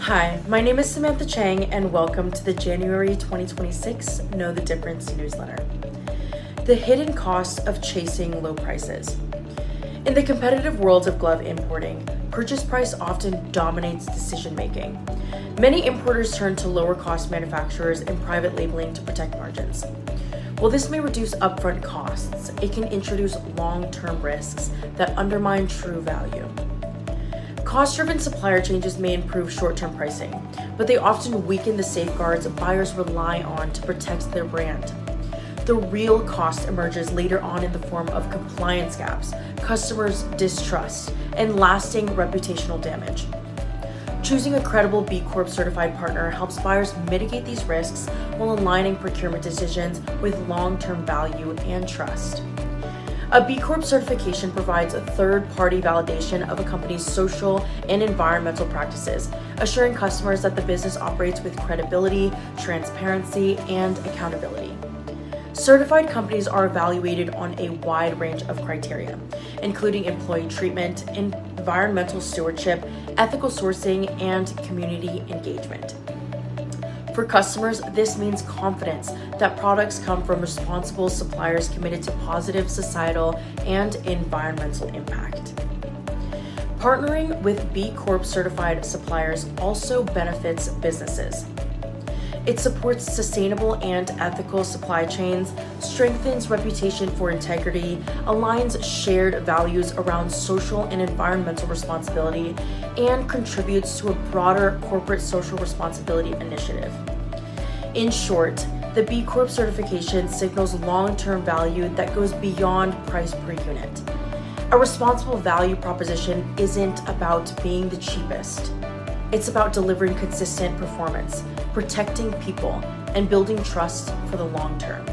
Hi, my name is Samantha Chang and welcome to the January 2026 Know the Difference newsletter. The hidden cost of chasing low prices. In the competitive world of glove importing, purchase price often dominates decision making. Many importers turn to lower cost manufacturers and private labeling to protect margins. While this may reduce upfront costs, it can introduce long-term risks that undermine true value. Cost-driven supplier changes may improve short-term pricing, but they often weaken the safeguards buyers rely on to protect their brand. The real cost emerges later on in the form of compliance gaps, customers' distrust, and lasting reputational damage. Choosing a credible B Corp certified partner helps buyers mitigate these risks while aligning procurement decisions with long-term value and trust. A B Corp certification provides a third-party validation of a company's social and environmental practices, assuring customers that the business operates with credibility, transparency, and accountability. Certified companies are evaluated on a wide range of criteria, including employee treatment, environmental stewardship, ethical sourcing, and community engagement. For customers, this means confidence that products come from responsible suppliers committed to positive societal and environmental impact. Partnering with B Corp certified suppliers also benefits businesses. It supports sustainable and ethical supply chains, strengthens reputation for integrity, aligns shared values around social and environmental responsibility, and contributes to a broader corporate social responsibility initiative. In short, the B Corp certification signals long-term value that goes beyond price per unit. A responsible value proposition isn't about being the cheapest. It's about delivering consistent performance, protecting people, and building trust for the long term.